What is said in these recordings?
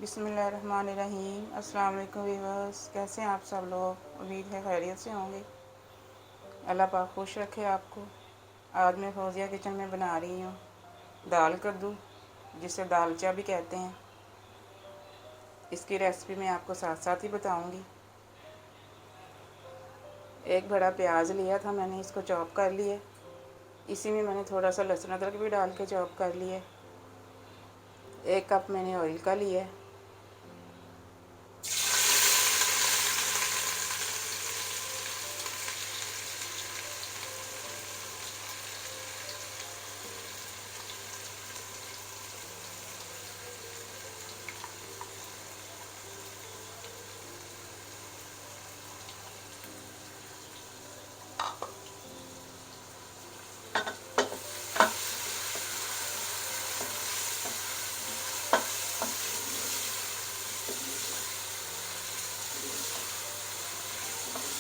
बिस्मिल्लाहिर्रहमानिर्रहीम। अस्सलाम वालेकुम व्यूअर्स, कैसे हैं आप सब लोग। उम्मीद है खैरियत से होंगे। अल्लाह पाक खुश रखे आपको। आज मैं फौजिया किचन में बना रही हूँ दाल कद्दू, जिसे दालचा भी कहते हैं। इसकी रेसिपी मैं आपको साथ साथ ही बताऊँगी। एक बड़ा प्याज लिया था मैंने, इसको चॉप कर लिया। इसी में मैंने थोड़ा सा लहसुन अदरक भी डाल के चॉप कर लिया। 1 कप मैंने ऑयल का लिया।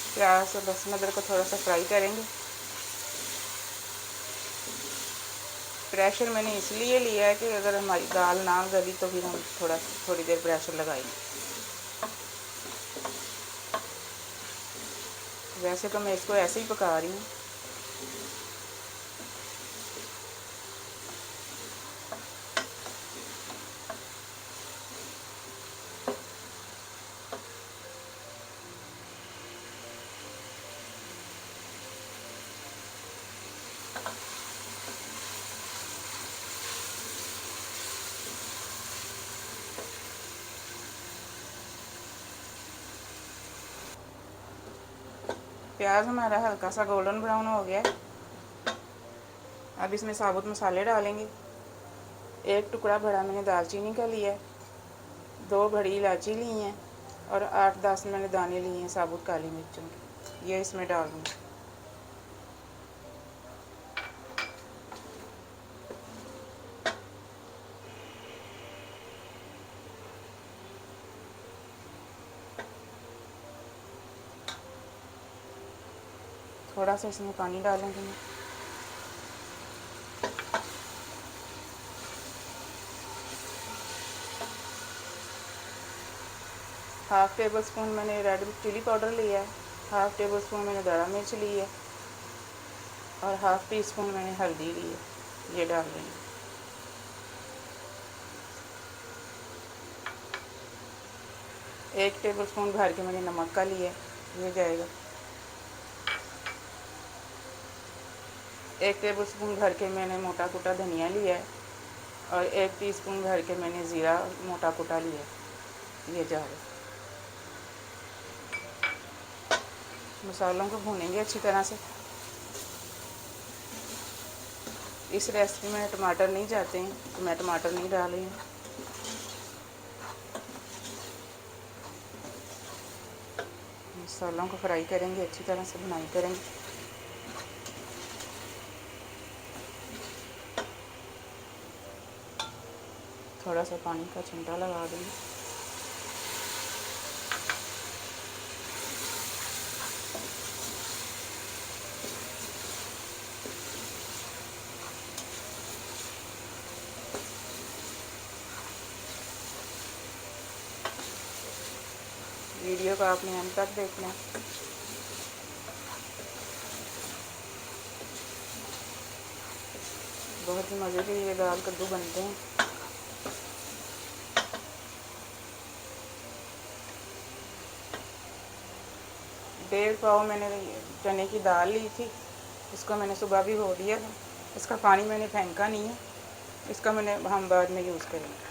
प्याज और लहसुन अदरक को थोड़ा सा फ्राई करेंगे। प्रेशर मैंने इसलिए लिया है कि अगर हमारी दाल ना गली तो फिर हम थोड़ी देर प्रेशर लगाएंगे। वैसे तो मैं इसको ऐसे ही पका रही हूँ। प्याज हमारा हल्का सा गोल्डन ब्राउन हो गया है। अब इसमें साबुत मसाले डालेंगे। 1 टुकड़ा बड़ा मैंने दालचीनी का लिया है, 2 बड़ी इलायची ली हैं और 8-10 मैंने दाने लिए हैं साबुत काली मिर्चों के। ये इसमें डाल दूँगी। थोड़ा सा इसमें पानी डालूँगी मैं। हाफ़ टेबल स्पून मैंने रेड चिली पाउडर लिया है, हाफ़ टेबल स्पून मैंने दड़ा मिर्च ली है और हाफ़ टी स्पून मैंने हल्दी ली है। ये डाल देंगे। एक टेबल स्पून भर के मैंने नमक का लिया है, ये जाएगा। 1 टेबल स्पून भर के मैंने मोटा कुटा धनिया लिया है और 1 टीस्पून भर के मैंने ज़ीरा मोटा कुटा लिया है, ये जाएगा। मसालों को भूनेंगे अच्छी तरह से। इस रेसिपी में टमाटर नहीं जाते हैं तो मैं टमाटर नहीं डाल रही हूँ। मसालों को फ्राई करेंगे, अच्छी तरह से भुनाई करेंगे। थोड़ा सा पानी का छंटा लगा देंगे। वीडियो को आपने अंत तक देखना है। बहुत ही मज़े के ये दाल कद्दू बनते हैं। डेढ़ पाव मैंने चने की दाल ली थी, इसको मैंने सुबह भी धो दिया था। इसका पानी मैंने फेंका नहीं है, इसका हम बाद में यूज़ करेंगे।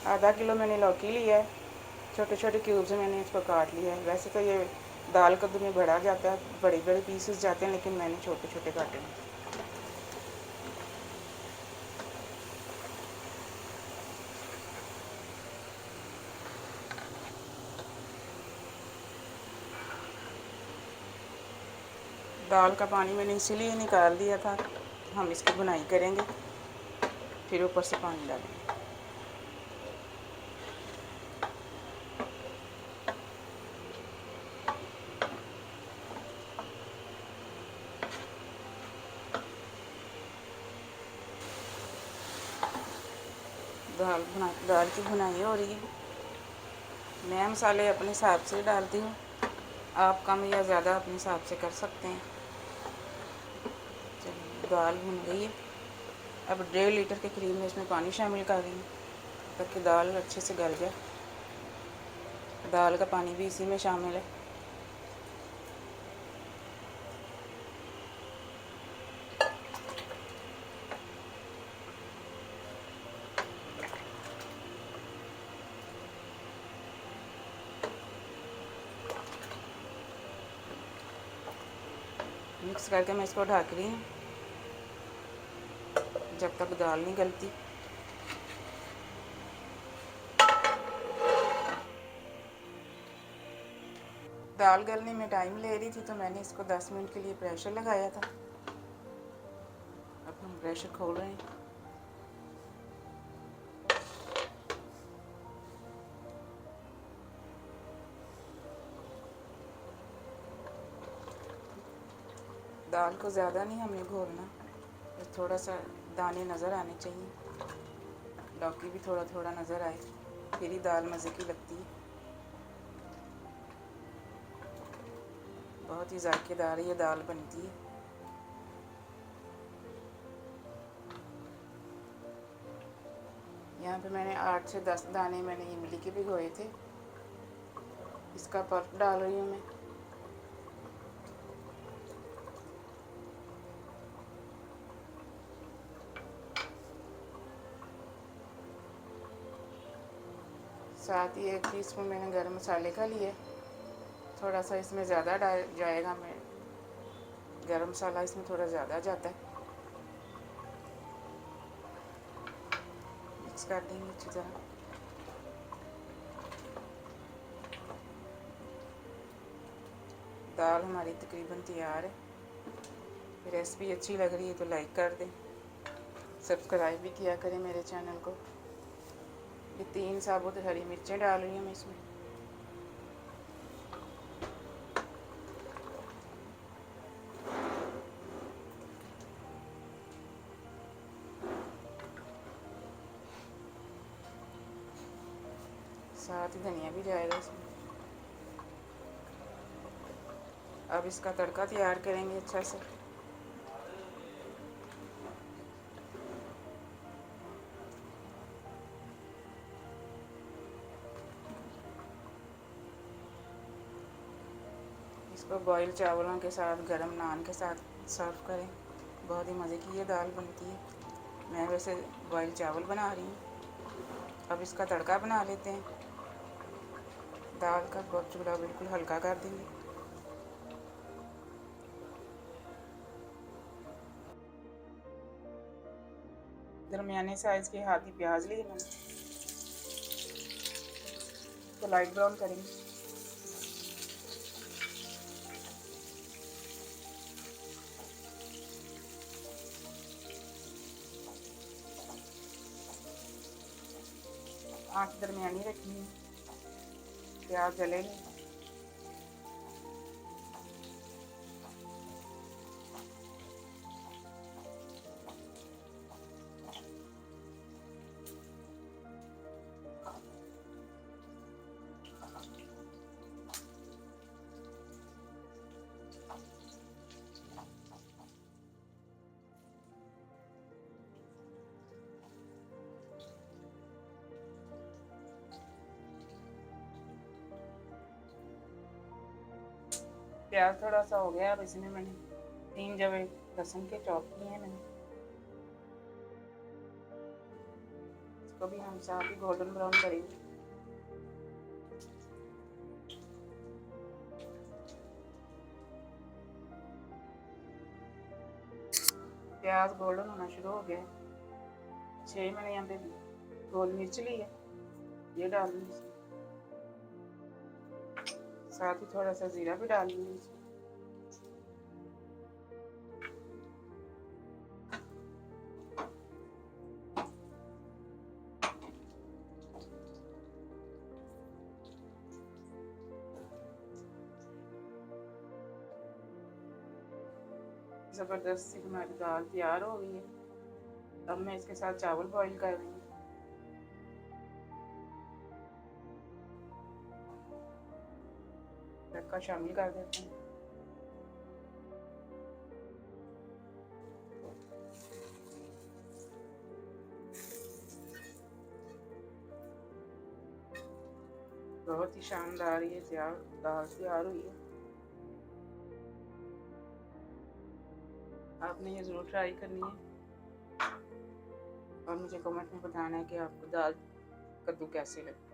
आधा किलो मैंने लौकी लिया है, छोटे छोटे क्यूब्स में मैंने इसको काट लिया है। वैसे तो ये दाल कद्दू में बड़ा जाता है, बड़े बड़े पीसेस जाते हैं, लेकिन मैंने छोटे छोटे काटे हैं। दाल का पानी मैंने इसीलिए निकाल दिया था, हम इसकी बुनाई करेंगे, फिर ऊपर से पानी डालेंगे। दाल की बुनाई हो रही है। मैं मसाले अपने हिसाब से डालती हूँ, आप कम या ज़्यादा अपने हिसाब से कर सकते हैं। चलिए दाल भुन गई है। अब 1.5 लीटर के करीब में इसमें पानी शामिल कर रही हूँ ताकि दाल अच्छे से गल जाए। दाल का पानी भी इसी में शामिल है। मिक्स करके मैं इसको ढक रही हूँ जब तक दाल नहीं गलती। दाल गलने में टाइम ले रही थी तो मैंने इसको 10 मिनट के लिए प्रेशर लगाया था। अब हम प्रेशर खोल रहे हैं। दाल को ज़्यादा नहीं हमें घोलना, थोड़ा सा दाने नज़र आने चाहिए, लौकी भी थोड़ा थोड़ा नज़र आए, फिर ही दाल मज़े की लगती है। बहुत ही जायकेदार ये दाल बनती है। यहाँ पे मैंने 8 से 10 दाने मैंने इमली के भिगोए थे, इसका पल्प डाल रही हूँ मैं। साथ ही 1 टीस्पून मैंने गरम मसाले का लिया, थोड़ा सा इसमें ज़्यादा डाल जाएगा, मैं गरम मसाला इसमें थोड़ा ज़्यादा जाता है। मिक्स कर देंगे अच्छी तरह। दाल हमारी तकरीबन तैयार है। रेसिपी अच्छी लग रही है तो लाइक कर दें, सब्सक्राइब भी किया करें मेरे चैनल को। ये 3 साबुत हरी मिर्चें डाल रही हूँ मैं इसमें। साथ ही धनिया भी जाएगा इसमें। अब इसका तड़का तैयार करेंगे अच्छा से। इसको बॉयल चावलों के साथ, गरम नान के साथ सर्व करें। बहुत ही मज़े की ये दाल बनती है। मैं वैसे बॉयल चावल बना रही हूँ। अब इसका तड़का बना लेते हैं। दाल का चूल्हा बिल्कुल हल्का कर देंगे। दरमियाने साइज़ के हाथी प्याज लिए मैंने, तो लाइट ब्राउन करेंगे। आँच दरमियानी रखनी है, प्याज जले नहीं। प्याज थोड़ा सा हो गया। अब इसमें मैंने 3 जवे लहसुन के चॉप किए हैं मैंने, इसको भी हम साथ ही गोल्डन ब्राउन करेंगे। प्याज गोल्डन होना शुरू हो गया। 6 मैंने यहाँ पे गोल मिर्च ली है, ये डाल दूँगी इसमें। साथ ही थोड़ा सा ज़ीरा भी डाल दूँगी इसमें। ज़बरदस्त सी हमारी दाल तैयार हो गई है। अब मैं इसके साथ चावल बॉईल कर रही हूँ। तड़का शामिल कर देते हैं। बहुत ही शानदार ये दाल तैयार हुई है। आपने ये ज़रूर ट्राई करनी है और मुझे कमेंट में बताना है कि आपको दाल कद्दू कैसी लगी।